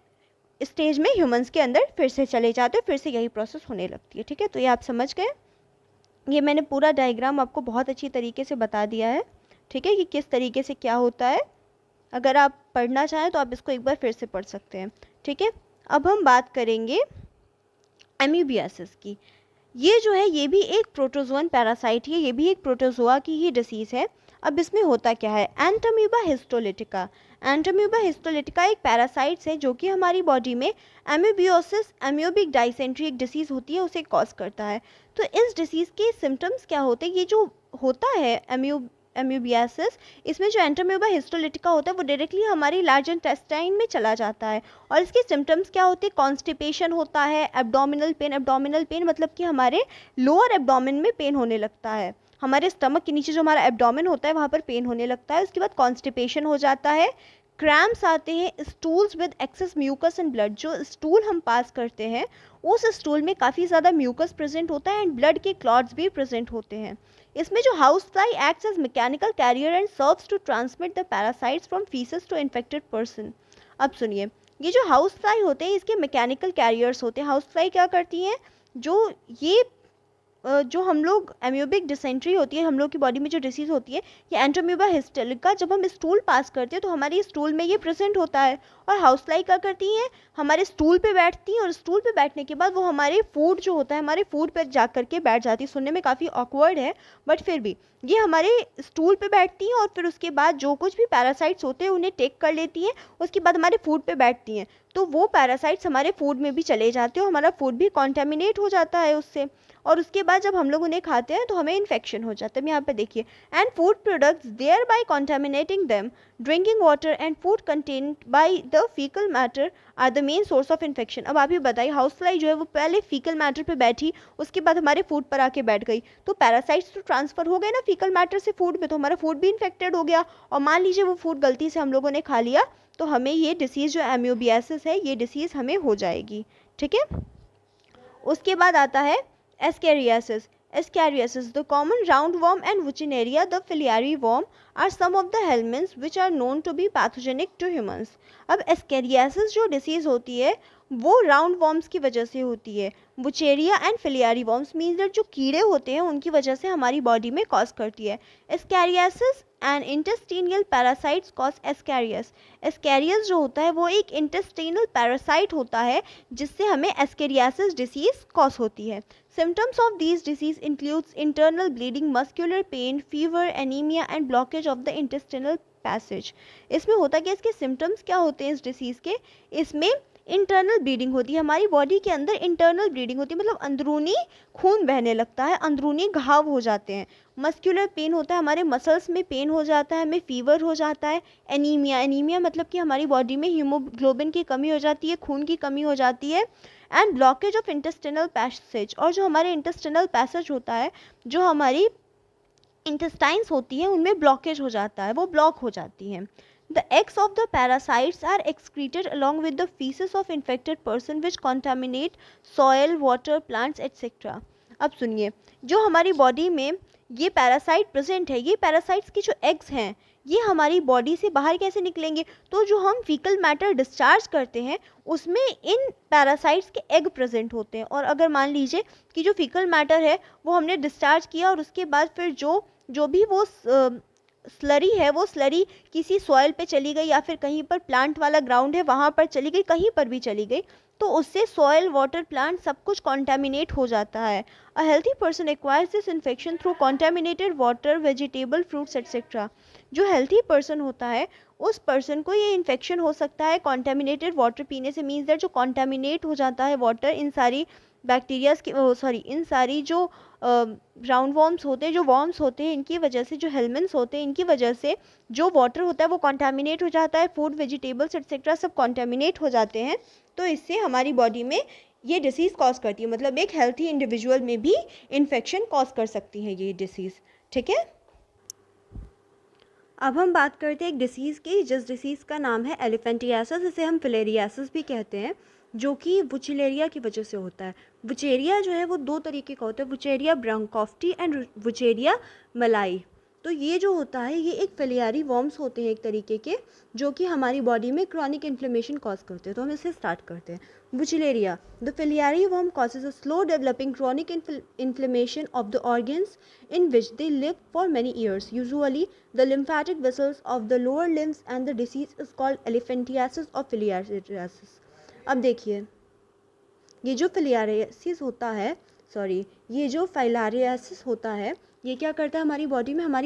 स्टेज में ह्यूमंस के अंदर फिर से चले जाते हैं, फिर से यही प्रोसेस होने लगती है। ठीक है, तो ये आप समझ गए। ये मैंने पूरा डायग्राम आपको बहुत अच्छी तरीके से बता दिया है। ठीक है, कि किस तरीके से क्या होता है। अगर आप पढ़ना चाहें तो आप इसको एक बार फिर से पढ़ सकते हैं। ठीक है, अब हम बात करेंगे एमीबियासिस की। ये जो है ये भी एक प्रोटोजोअन पैरासाइट है, ये भी एक प्रोटोजोआ की ही डिसीज़ है। अब इसमें होता क्या है, एंटोम्यूबा हिस्टोलिटिका। एंटोम्यूबा हिस्टोलिटिका एक पैरासाइट्स है जो कि हमारी बॉडी में एमीबियोसिस, एम्यूबिक डाइसेंट्री एक डिसीज़ होती है, उसे कॉज करता है। तो इस डिसीज़ के सिम्टम्स क्या होते हैं, ये जो होता है एम्यूबियासिस, इसमें जो एंटोम्यूबा हिस्टोलिटिका होता है वो डायरेक्टली हमारी लार्ज इंटेस्टाइन में चला जाता है, और इसके सिम्टम्स क्या होते हैं, कॉन्स्टिपेशन होता है, एब्डोमिनल पेन मतलब कि हमारे लोअर एब्डोमिन में पेन होने लगता है, हमारे स्टमक के नीचे जो हमारा एब्डोमिन होता है वहाँ पर पेन होने लगता है। उसके बाद कॉन्स्टिपेशन हो जाता है, क्रैम्प्स आते हैं, stools with excess mucus and blood. जो स्टूल हम पास करते हैं उस स्टूल में काफ़ी ज़्यादा म्यूकस प्रेजेंट होता है एंड ब्लड के क्लॉट्स भी प्रेजेंट होते हैं। इसमें जो housefly acts as mechanical carrier and serves to transmit the parasites from faeces to infected person. अब सुनिए, ये जो हाउस फ्लाई होते हैं इसके मैकेनिकल कैरियर्स होते हैं। हाउस फ्लाई क्या करती हैं, जो हम लोग एम्यूबिक डिसेंट्री होती है, हम लोग की बॉडी में जो डिसीज़ होती है, ये एंटोम्यूबा हिस्टोलिका, जब हम स्टूल पास करते हैं तो हमारी स्टूल में ये प्रेजेंट होता है। और हाउस फ्लाई क्या करती हैं, हमारे स्टूल पे बैठती हैं, और स्टूल पे बैठने के बाद वो हमारे फूड जो होता है हमारे फूड पे जा करके बैठ जाती है। सुनने में काफ़ी ऑकवर्ड है बट फिर भी ये हमारे स्टूल पे बैठती हैं, और फिर उसके बाद जो कुछ भी पैरासाइट्स होते हैं उन्हें टेक कर लेती हैं, उसके बाद हमारे फूड पे बैठती हैं, तो वो पैरासाइट्स हमारे फूड में भी चले जाते हैं, और हमारा फूड भी कॉन्टेमिनेट हो जाता है उससे, और उसके बाद जब हम लोग उन्हें खाते हैं तो हमें इन्फेक्शन हो जाता है। यहाँ पे देखिए, and food products thereby contaminating them, drinking water and food contained by the faecal matter are the main source of infection. अब आप ये बताइए, हाउस फ्लाई जो है वो पहले फीकल मैटर पे बैठी, उसके बाद हमारे फूड पर आके बैठ गई, तो पैरासाइट्स तो ट्रांसफर हो गए ना फीकल मैटर से फूड में, तो हमारा फूड भी इन्फेक्टेड हो गया, और मान लीजिए वो फूड गलती से हम लोगों ने खा लिया तो हमें ये डिसीज़ जो एम्यूबियासिस है ये डिसीज़ हमें हो जाएगी। ठीक है, उसके बाद आता है ascariasis. Ascariasis, the common roundworm and Wuchenaria, the filiary worm, are some of the helminths which are known to be pathogenic to humans. अब एस्केरियासिस जो डिसीज़ होती है वो राउंड वॉर्म्स की वजह से होती है। Wuchereria and filarial worms means that जो कीड़े होते हैं उनकी वजह से हमारी बॉडी में कॉज करती है। Ascariasis and intestinal parasites cause ascaris. Ascaris जो होता है वो एक इंटेस्टिनल पैरासाइट होता है जिससे हमें एस्केरियासिस डिसीज़ कॉज होती है। Symptoms of these disease includes internal bleeding, muscular pain, fever, anemia and blockage of the intestinal passage. इसमें होता क्या, इसके symptoms क्या होते हैं इस डिसीज़ के, इसमें इंटरनल ब्लीडिंग होती है, हमारी बॉडी के अंदर इंटरनल ब्लीडिंग होती है, मतलब अंदरूनी खून बहने लगता है, अंदरूनी घाव हो जाते हैं। मस्कुलर पेन होता है, हमारे मसल्स में पेन हो जाता है, हमें फीवर हो जाता है। एनीमिया मतलब कि हमारी बॉडी में हीमोग्लोबिन की कमी हो जाती है, खून की कमी हो जाती है। And blockage of intestinal passage, और जो हमारे इंटेस्टिनल पैसेज होता है, जो हमारी इंटेस्टाइन्स होती हैं उनमें ब्लॉकेज हो जाता है, वो ब्लॉक हो जाती हैं। The eggs of the parasites are excreted along with the feces of infected person which contaminate soil, water, plants etc. अब सुनिए, जो हमारी बॉडी में ये पैरासाइट प्रेजेंट है, ये पैरासाइट्स की जो एग्स हैं ये हमारी बॉडी से बाहर कैसे निकलेंगे? तो जो हम फीकल मैटर डिस्चार्ज करते हैं उसमें इन पैरासाइट्स के एग प्रेजेंट होते हैं। और अगर मान लीजिए कि जो फीकल मैटर है वो हमने डिस्चार्ज किया और उसके बाद फिर जो भी वो स्लरी है वो स्लरी किसी सॉइल पे चली गई या फिर कहीं पर प्लांट वाला ग्राउंड है वहाँ पर चली गई, कहीं पर भी चली गई, तो उससे सॉइल, वाटर, प्लांट सब कुछ कॉन्टेमिनेट हो जाता है। अ healthy person acquires this infection through contaminated water, vegetable, fruits etcetera. जो हेल्थी पर्सन होता है उस पर्सन को ये इन्फेक्शन हो सकता है कॉन्टेमिनेटेड वाटर पीने से। मीन्स दैट जो कॉन्टेमिनेट हो जाता है वाटर इन सारी बैक्टीरियाज की इन सारी जो राउंड वॉर्म्स होते हैं, जो वॉर्म्स होते हैं, इनकी वजह से, जो हेलमेंट्स होते हैं इनकी वजह से जो वाटर होता है वो कॉन्टेमिनेट हो जाता है, फूड, वेजिटेबल्स एक्सेट्रा सब कॉन्टेमिनेट हो जाते हैं। तो इससे हमारी बॉडी में ये डिसीज़ कॉज करती है, मतलब एक हेल्थी इंडिविजुअल में भी इन्फेक्शन कॉज कर सकती है ये डिसीज़। ठीक है, अब हम बात करते हैं एक डिसीज़ की जिस डिसीज़ का नाम है एलिफेंटियासिस, इसे हम फिलेरियासिस भी कहते हैं, जो कि वुचेलेरिया की वजह से होता है। वुचेरिया जो है वो दो तरीके का होता है, वुचेरिया ब्रोंकोफ्टी एंड वुचेरिया मलाई। तो ये जो होता है ये एक फिलियारी वॉर्म्स होते हैं एक तरीके के, जो कि हमारी बॉडी में क्रॉनिक इन्फ्लेमेशन कॉज करते हैं। तो हम इसे स्टार्ट करते हैं। Butyleria. The filiary worm causes a slow developing chronic inflammation of the organs in which they live for many years. Usually, the lymphatic vessels of the lower limbs, and the disease is called elephantiasis or filariasis. अब देखिए, ये जो फिलियारियासिस होता है, ये जो filariasis होता है ये क्या करता है हमारी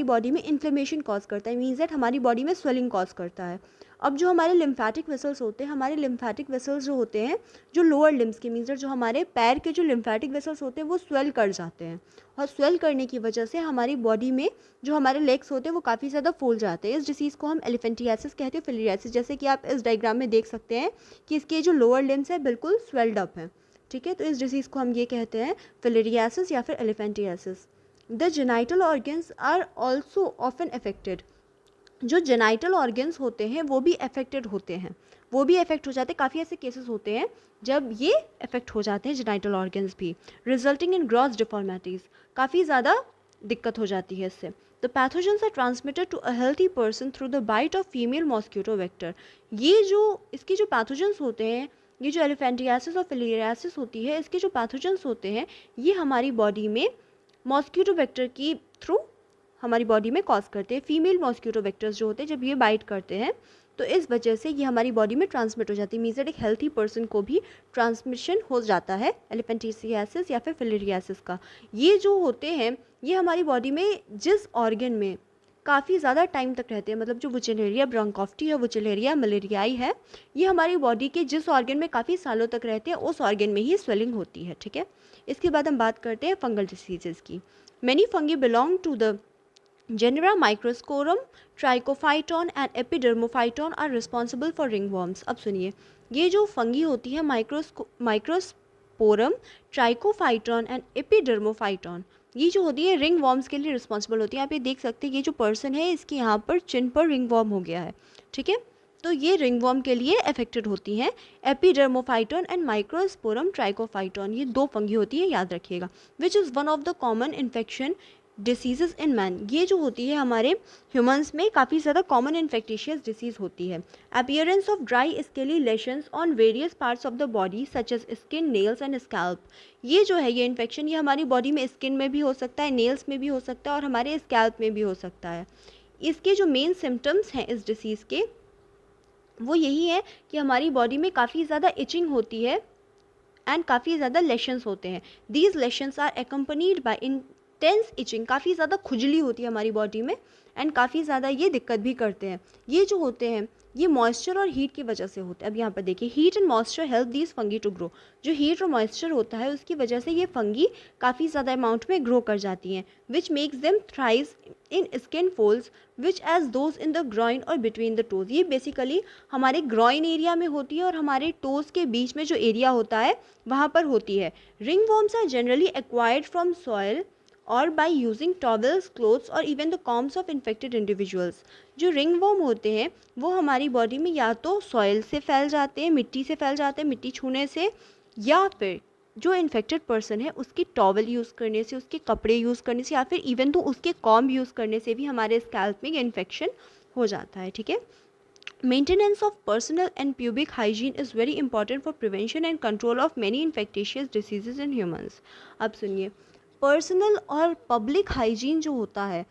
बॉडी में इन्फ्लेमेशन कॉज करता है। मीन्स दैट हमारी बॉडी में स्वेलिंग कॉज करता है। अब जो हमारे लिम्फेटिक वेसल्स होते हैं, हमारे लिम्फेटिक वेसल्स जो होते हैं जो लोअर लिम्स के, मीन्स दैट जो हमारे पैर के जो लिम्फेटिक वेसल्स होते हैं वो स्वेल कर जाते हैं, और स्वेल करने की वजह से हमारी बॉडी में जो हमारे लेग्स होते हैं वो काफ़ी ज़्यादा फूल जाते हैं। इस डिसीज़ को हम एलिफेंटियासिस कहते हैं, फिलियारियासिस। जैसे कि आप इस डायग्राम में देख सकते हैं कि इसके जो लोअर लिम्स है बिल्कुल स्वेल्ड अप है। ठीक है, तो इस डिसीज़ को हम ये कहते हैं फिलियारियासिस या फिर elephantiasis. The genital organs are also often affected. जो जेनाइटल ऑर्गन्स होते हैं वो भी अफेक्टेड होते हैं, वो भी अफेक्ट हो जाते हैं। काफ़ी ऐसे केसेस होते हैं जब ये अफेक्ट हो जाते हैं जेनाइटल ऑर्गन्स भी, रिजल्टिंग इन ग्रॉस डिफॉर्मिटीज़। काफ़ी ज़्यादा दिक्कत हो जाती है इससे। The pathogens are transmitted to a healthy person through the bite of female mosquito vector. ये जो इसके जो पैथोजेंस होते हैं, ये जो एलिफेंटियासिस और फिलियारियासिस होती है, इसके जो पैथोजेंस होते हैं ये हमारी बॉडी में मॉस्किटो वेक्टर की थ्रू हमारी बॉडी में कॉज करते हैं। फीमेल मॉस्किटो वेक्टर्स जो होते हैं जब ये बाइट करते हैं तो इस वजह से ये हमारी बॉडी में ट्रांसमिट हो जाती है। मीन्स दैट एक हेल्थी पर्सन को भी ट्रांसमिशन हो जाता है एलिफेंटियासिस या फिर फिलियारियासिस का। ये जो होते हैं ये हमारी बॉडी में जिस ऑर्गन में काफ़ी ज़्यादा टाइम तक रहते हैं, मतलब जो वुचेलेरिया ब्रोंकोफ्टी है, वुचेलेरिया मलेरियाई है, ये हमारी बॉडी के जिस ऑर्गन में काफ़ी सालों तक रहते हैं उस ऑर्गन में ही स्वेलिंग होती है। ठीक है, इसके बाद हम बात करते हैं फंगल डिसीजेज़ की। Many fungi belong to the genera Microsporum, Trichophyton and Epidermophyton are responsible for ringworms। अब सुनिए, ये जो फंगी होती है माइक्रोस्पोरम, ट्राइकोफाइटॉन एंड एपिडर्मोफाइटॉन, ये जो होती है रिंग वॉर्म्स के लिए रिस्पॉन्सिबल होती है। आप ये देख सकते हैं ये जो पर्सन है इसके यहाँ पर चिन पर रिंग वॉर्म हो गया है। ठीक है, तो ये रिंग वॉर्म के लिए अफेक्टेड होती हैं। एपिडर्मोफाइटॉन एंड माइक्रोस्पोरम ट्राइकोफाइटॉन, ये दो फंगी होती है, याद रखिएगा। Which is one of the common infection diseases in man. ये जो होती है हमारे ह्यूमंस में काफ़ी ज़्यादा कॉमन इन्फेक्टिशियस डिसीज़ होती है। Appearance of dry scaly lesions on various parts of the body such as skin, nails and scalp. ये जो है ये इन्फेक्शन ये हमारी बॉडी में स्किन में भी हो सकता है, नेल्स में भी हो सकता है और हमारे स्कैल्प में भी हो सकता है। इसके जो मेन सिम्टम्स हैं इस डिसीज़ के वो यही है कि हमारी बॉडी में काफ़ी ज़्यादा इचिंग होती है एंड काफ़ी ज़्यादा लेशंस होते हैं। These lesions are accompanied by intense itching. काफ़ी ज़्यादा खुजली होती है हमारी बॉडी में एंड काफ़ी ज़्यादा ये दिक्कत भी करते हैं। ये जो होते हैं ये मॉइस्चर और हीट की वजह से होते हैं। अब यहाँ पर देखिए, heat and moisture help these fungi to grow. जो हीट और मॉइस्चर होता है उसकी वजह से ये फंगी काफ़ी ज़्यादा अमाउंट में ग्रो कर जाती हैं। Which makes them thrive in skin folds which as those in the groin or between the toes. ये बेसिकली हमारे ग्रॉइन एरिया में होती है और हमारे टोज के बीच में जो एरिया होता है वहाँ पर होती है। Ringworms are generally acquired from soil or by using towels, clothes और even the combs of infected individuals. जो रिंग वर्म होते हैं वो हमारी बॉडी में या तो सॉइल से फैल जाते हैं, मिट्टी से फैल जाते हैं, मिट्टी छूने से, या फिर जो इन्फेक्टेड पर्सन है उसकी टॉवल यूज़ करने से, उसके कपड़े यूज़ करने से, या फिर इवन तो उसके कॉम्ब यूज़ करने से भी हमारे स्कैल्प में इन्फेक्शन हो जाता है। ठीक है। Maintenance of personal and pubic hygiene is very important for prevention and control of many infectious diseases in humans. अब सुनिए, पर्सनल और पब्लिक हाइजीन जो होता है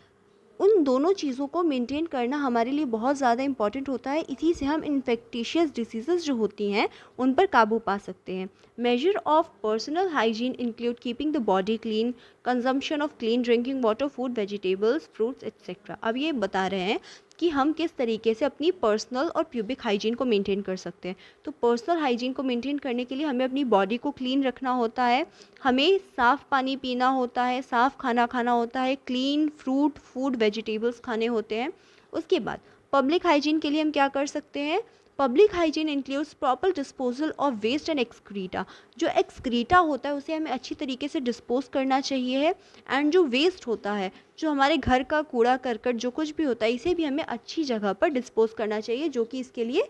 उन दोनों चीज़ों को मेंटेन करना हमारे लिए बहुत ज़्यादा इंपॉर्टेंट होता है। इसी से हम इन्फेक्टिशियस डिसीज़ेज़ जो होती हैं उन पर काबू पा सकते हैं। Measure of personal hygiene include keeping the body clean, consumption of clean drinking water, food, vegetables, fruits etcetera. अब ये बता रहे हैं कि हम किस तरीके से अपनी पर्सनल और प्यूबिक हाइजीन को मेंटेन कर सकते हैं। तो पर्सनल हाइजीन को मेंटेन करने के लिए हमें अपनी बॉडी को क्लीन रखना होता है, हमें साफ़ पानी पीना होता है, साफ़ खाना खाना होता है, क्लीन फ्रूट, फूड, वेजिटेबल्स खाने होते हैं। उसके बाद पब्लिक हाइजीन के लिए हम क्या कर सकते हैं? Public hygiene includes proper disposal of waste and excreta. जो एक्सक्रीटा होता है उसे हमें अच्छी तरीके से डिस्पोज करना चाहिए है, एंड जो वेस्ट होता है, जो हमारे घर का कूड़ा करकट जो कुछ भी होता है, इसे भी हमें अच्छी जगह पर डिस्पोज करना चाहिए, जो कि इसके लिए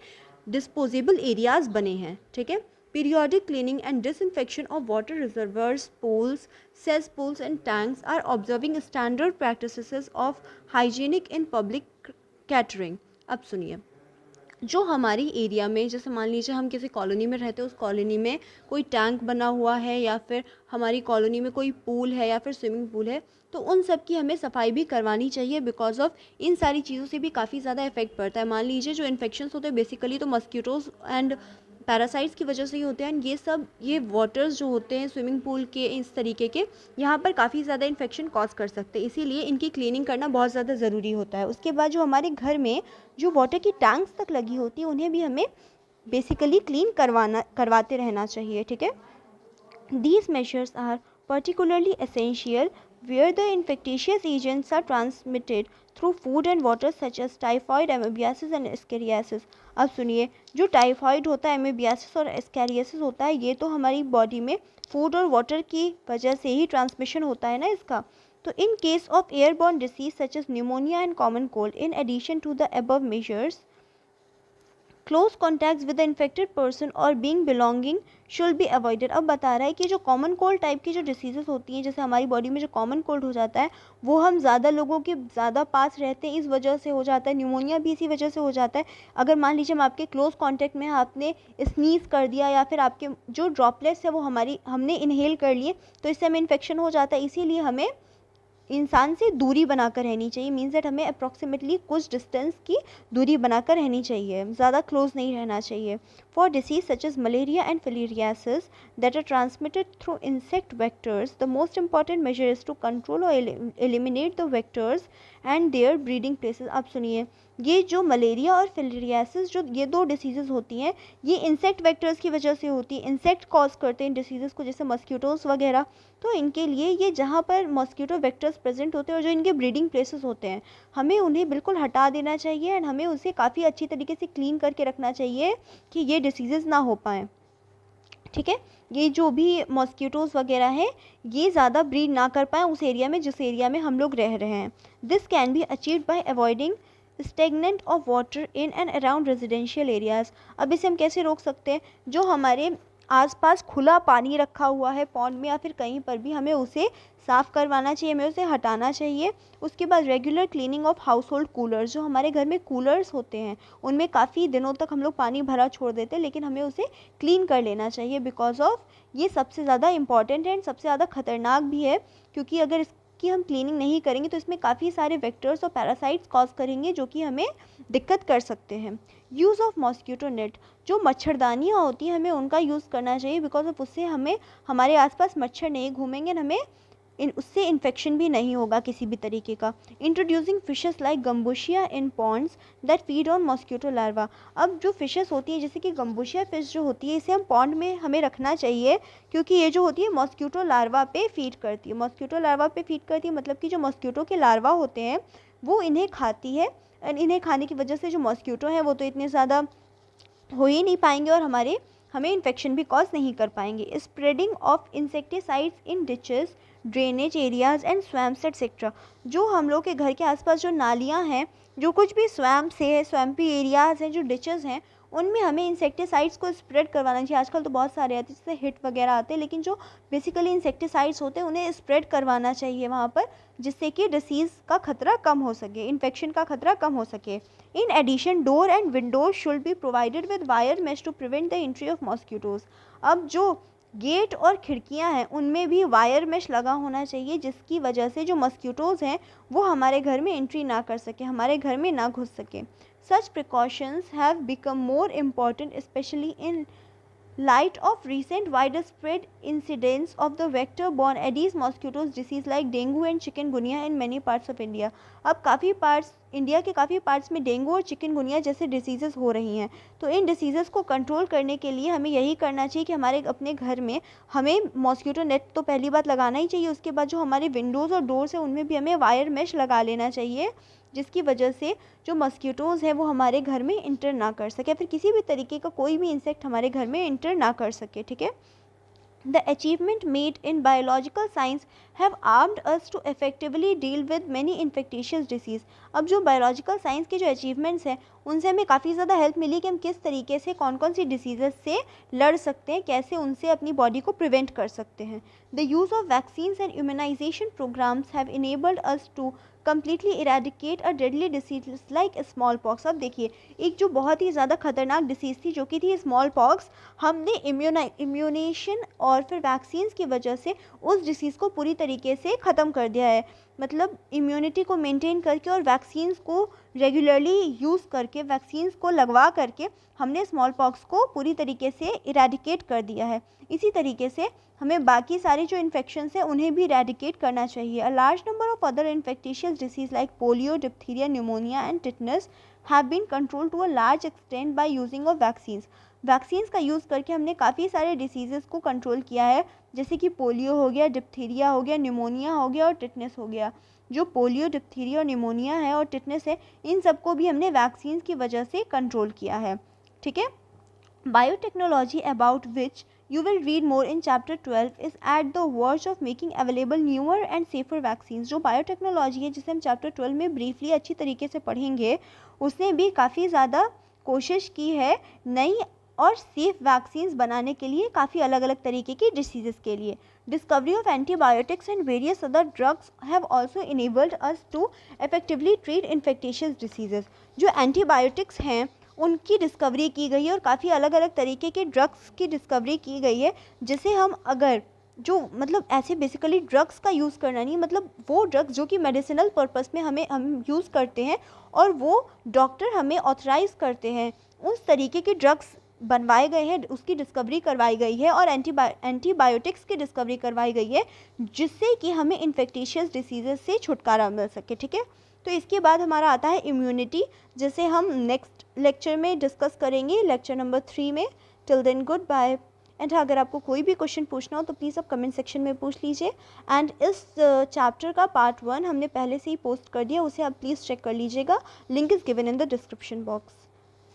डिस्पोजेबल एरियाज़ बने हैं। ठीक है। Periodic cleaning and disinfection of water reservoirs, pools, cesspools and tanks are observing standard practices of hygienic in public catering. अब सुनिए, जो हमारी एरिया में, जैसे मान लीजिए हम किसी कॉलोनी में रहते हैं, उस कॉलोनी में कोई टैंक बना हुआ है या फिर हमारी कॉलोनी में कोई पूल है या फिर स्विमिंग पूल है, तो उन सब की हमें सफाई भी करवानी चाहिए। बिकॉज ऑफ इन सारी चीज़ों से भी काफ़ी ज़्यादा इफेक्ट पड़ता है। मान लीजिए जो इन्फेक्शंस होते हैं बेसिकली तो मस्कीटोज़ एंड पैरासाइट्स की वजह से ही होते हैं। ये वाटर्स जो होते हैं स्विमिंग पूल के, इस तरीके के, यहाँ पर काफ़ी ज़्यादा इन्फेक्शन कॉज कर सकते हैं, इसीलिए इनकी क्लीनिंग करना बहुत ज़्यादा ज़रूरी होता है। उसके बाद जो हमारे घर में जो वाटर की टैंक्स तक लगी होती है उन्हें भी हमें बेसिकली क्लीन करवाते रहना चाहिए। ठीक है। These measures are particularly essential where the infectious agents are transmitted through food and water such as typhoid, amoebiasis and escheriasis. अब सुनिए, जो टाइफाइड होता है, एमेबियासिस और एस्कैरियासिस होता है, ये तो हमारी बॉडी में फूड और वाटर की वजह से ही ट्रांसमिशन होता है ना इसका। तो in case of airborne disease such as pneumonia and common cold, in addition to the above measures, close contacts with the infected person और being belonging should be avoided. अब बता रहा है कि जो कॉमन कोल्ड टाइप की जो diseases होती हैं, जैसे हमारी बॉडी में जो कॉमन कोल्ड हो जाता है, वो हम ज़्यादा लोगों के ज़्यादा पास रहते हैं, इस वजह से हो जाता है। न्यूमोनिया भी इसी वजह से हो जाता है। अगर मान लीजिए हम आपके क्लोज कॉन्टैक्ट में, आपने स्नीज कर दिया या फिर आपके जो ड्रॉपलेट्स है वो हमने इनहेल कर लिए, तो इससे हमें इन्फेक्शन हो जाता है। इसीलिए हमें इंसान से दूरी बनाकर रहनी चाहिए। मीन्स दैट हमें अप्रॉक्सीमेटली कुछ डिस्टेंस की दूरी बनाकर रहनी चाहिए, ज़्यादा क्लोज नहीं रहना चाहिए। For disease such as malaria and filariasis that are transmitted through insect vectors, the most important measure is to control और eliminate the vectors and their breeding places. आप सुनिए, ये जो मलेरिया और फिलेरियासिस, जो ये दो डिसीज़ेज़ होती हैं, ये इंसेक्ट वेक्टर्स की वजह से होती है। इंसेक्ट कॉज करते हैं इन डिसीज़ेज़ को, जैसे मस्कीटोज़ वगैरह। तो इनके लिए ये जहाँ पर मॉस्किटो वेक्टर्स प्रेजेंट होते हैं और जो इनके ब्रीडिंग प्लेसेस होते हैं, हमें उन्हें बिल्कुल हटा देना चाहिए एंड हमें उसे काफ़ी अच्छी तरीके से क्लीन करके रखना चाहिए कि ये डिसीज़ेज़ ना हो पाएँ। ठीक है। ये जो भी मॉस्किटोज़ वगैरह हैं, ये ज़्यादा ब्रीड ना कर पाएँ उस एरिया में जिस एरिया में हम लोग रह रहे हैं। This can be achieved by avoiding stagnant of water in and around residential areas. अब इसे हम कैसे रोक सकते हैं? जो हमारे आसपास खुला पानी रखा हुआ है पॉन्ड में या फिर कहीं पर भी, हमें उसे साफ़ करवाना चाहिए, हमें उसे हटाना चाहिए। उसके बाद regular cleaning of house hold coolers. जो हमारे घर में कूलर्स होते हैं उनमें काफ़ी दिनों तक हम लोग पानी भरा छोड़ देते हैं, लेकिन हमें उसे क्लीन कर लेना चाहिए। बिकॉज ऑफ ये सबसे ज़्यादा इंपॉर्टेंट है एंड सबसे ज़्यादा खतरनाक भी है, क्योंकि अगर इसकी हम क्लीनिंग नहीं करेंगे तो इसमें काफ़ी सारे वेक्टर्स और पैरासाइट्स कॉज करेंगे जो कि हमें दिक्कत कर सकते हैं। Use of mosquito net. जो मच्छरदानियाँ होती हैं हमें उनका यूज़ करना चाहिए, बिकॉज ऑफ उससे हमें हमारे आसपास मच्छर नहीं घूमेंगे, हमें उससे इन्फेक्शन भी नहीं होगा किसी भी तरीके का। Introducing fishes like gambusia in ponds that feed on mosquito larva. अब जो फिशेस होती है, जैसे कि गम्बुशिया फिश जो होती है, इसे हम पॉन्ड में हमें रखना चाहिए, क्योंकि ये जो होती है मॉस्किटो लार्वा पे फीड करती है। मॉस्किटो लार्वा पे फीड करती है मतलब कि जो मॉस्किटो के लार्वा होते हैं वो इन्हें खाती है, एंड इन्हें खाने की वजह से जो मॉस्किटो हैं वो तो इतने ज़्यादा हो ही नहीं पाएंगे और हमारे हमें इन्फेक्शन भी कॉज नहीं कर पाएंगे। Spreading of insecticides in ditches, drainage areas and swamps etcetera, जो हम लोग के घर के आसपास जो नालियाँ हैं, जो कुछ भी स्वैम्प्स है, स्वैम्पी एरियाज़ हैं, जो डिचेस हैं, उनमें हमें इंसेक्टिसाइड्स को स्प्रेड करवाना चाहिए। आजकल तो बहुत सारे आते हैं जैसे हिट वगैरह आते हैं, लेकिन जो बेसिकली इंसेक्टिसाइड्स होते हैं उन्हें स्प्रेड करवाना चाहिए वहाँ पर, जिससे कि डिसीज़ का खतरा कम हो सके, इन्फेक्शन का खतरा कम हो सके। In addition door and windows should be provided with wire mesh to prevent the entry of mosquitoes. अब जो गेट और खिड़कियां हैं उनमें भी वायर मेश लगा होना चाहिए, जिसकी वजह से जो मॉस्किटोज़ हैं वो हमारे घर में एंट्री ना कर सके, हमारे घर में ना घुस सके। Such precautions have become more important, especially in light of recent widespread incidents of the vector-borne Aedes mosquitoes disease like dengue and chikungunya in many parts of India. अब काफ़ी पार्ट्स, इंडिया के काफ़ी पार्ट्स में dengue और chikungunya जैसे diseases हो रही हैं। तो इन डिसीज़ेज़ को कंट्रोल करने के लिए हमें यही करना चाहिए कि हमारे अपने घर में हमें मॉस्किटो नेट तो पहली बात लगाना ही चाहिए, उसके बाद जो हमारे विंडोज़ और डोर्स हैं उनमें भी हमें वायर मेश लगा लेना चाहिए, जिसकी वजह से जो मॉस्किटोज़ हैं वो हमारे घर में इंटर ना कर सके, फिर किसी भी तरीके का कोई भी इंसेक्ट हमारे घर में इंटर ना कर सके। ठीक है। The achievement made in biological science have armed us to effectively deal with many infectious disease. अब जो बायोलॉजिकल साइंस के जो अचीवमेंट्स हैं उनसे हमें काफ़ी ज़्यादा हेल्प मिली कि हम किस तरीके से कौन कौन सी डिसीज़ेस से लड़ सकते हैं, कैसे उनसे अपनी बॉडी को प्रिवेंट कर सकते हैं। The use of vaccines and immunisation programmes have enabled us to completely eradicate a deadly disease like smallpox. अब देखिए, एक जो बहुत ही ज़्यादा खतरनाक डिसीज़ थी जो कि थी स्मॉल पॉक्स, हमने इम्यूनेशन और फिर वैक्सीन्स की वजह से उस डिसीज़ को पूरी तरीके से ख़त्म कर दिया है। मतलब इम्यूनिटी को मेंटेन करके और वैक्सीन्स को रेगुलरली यूज़ करके, वैक्सीन्स को लगवा करके हमने स्मॉल पॉक्स को पूरी तरीके से इरेडिकेट कर दिया है। इसी तरीके से हमें बाकी सारे जो इन्फेक्शंस हैं उन्हें भी इरेडिकेट करना चाहिए। A large number of other infectious disease like polio, diphtheria, pneumonia and tetanus have been controlled to a large extent by using of vaccines. Vaccines का यूज़ करके हमने काफ़ी सारे डिसीज़ेज़ को कंट्रोल किया है, जैसे कि पोलियो हो गया, डिप्थीरिया हो गया, न्यूमोनिया हो गया और टिटनेस हो गया। जो पोलियो, डिप्थीरिया और न्यूमोनिया है और टिटनेस है, इन सबको भी हमने वैक्सीन्स की वजह से कंट्रोल किया है। ठीक है। Biotechnology about which you will read more in chapter 12 is at the verge of making available newer and safer vaccines। जो बायोटेक्नोलॉजी है जिसे हम चैप्टर 12 में ब्रीफली अच्छी तरीके से पढ़ेंगे, उसने भी काफ़ी ज़्यादा कोशिश की है नई और सेफ वैक्सीन्स बनाने के लिए, काफ़ी अलग अलग तरीके की डिसीज़ेस के लिए। Discovery of antibiotics and various other drugs have also enabled us to effectively treat infectious diseases. जो एंटीबायोटिक्स हैं उनकी डिस्कवरी की गई है और काफ़ी अलग अलग तरीके के ड्रग्स की डिस्कवरी की गई है, जिसे हम अगर जो मतलब ऐसे बेसिकली ड्रग्स का यूज़ करना नहीं, मतलब वो ड्रग्स जो कि मेडिसिनल पर्पस में हम यूज़ करते हैं और वो डॉक्टर हमें ऑथराइज़ करते हैं, उस तरीके के ड्रग्स बनवाए गए हैं, उसकी डिस्कवरी करवाई गई है और एंटीबायोटिक्स की डिस्कवरी करवाई गई है, जिससे कि हमें इन्फेक्टिशियस डिसीजेस से छुटकारा मिल सके। ठीक है। तो इसके बाद हमारा आता है इम्यूनिटी, जिसे हम नेक्स्ट लेक्चर में डिस्कस करेंगे, लेक्चर नंबर 3 में। Till then goodbye. And अगर आपको कोई भी क्वेश्चन पूछना हो तो प्लीज़ आप कमेंट सेक्शन में पूछ लीजिए। एंड इस चैप्टर का पार्ट 1 हमने पहले से ही पोस्ट कर दिया, उसे आप प्लीज़ चेक कर लीजिएगा। Link is given in the description box.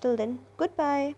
Till then good bye.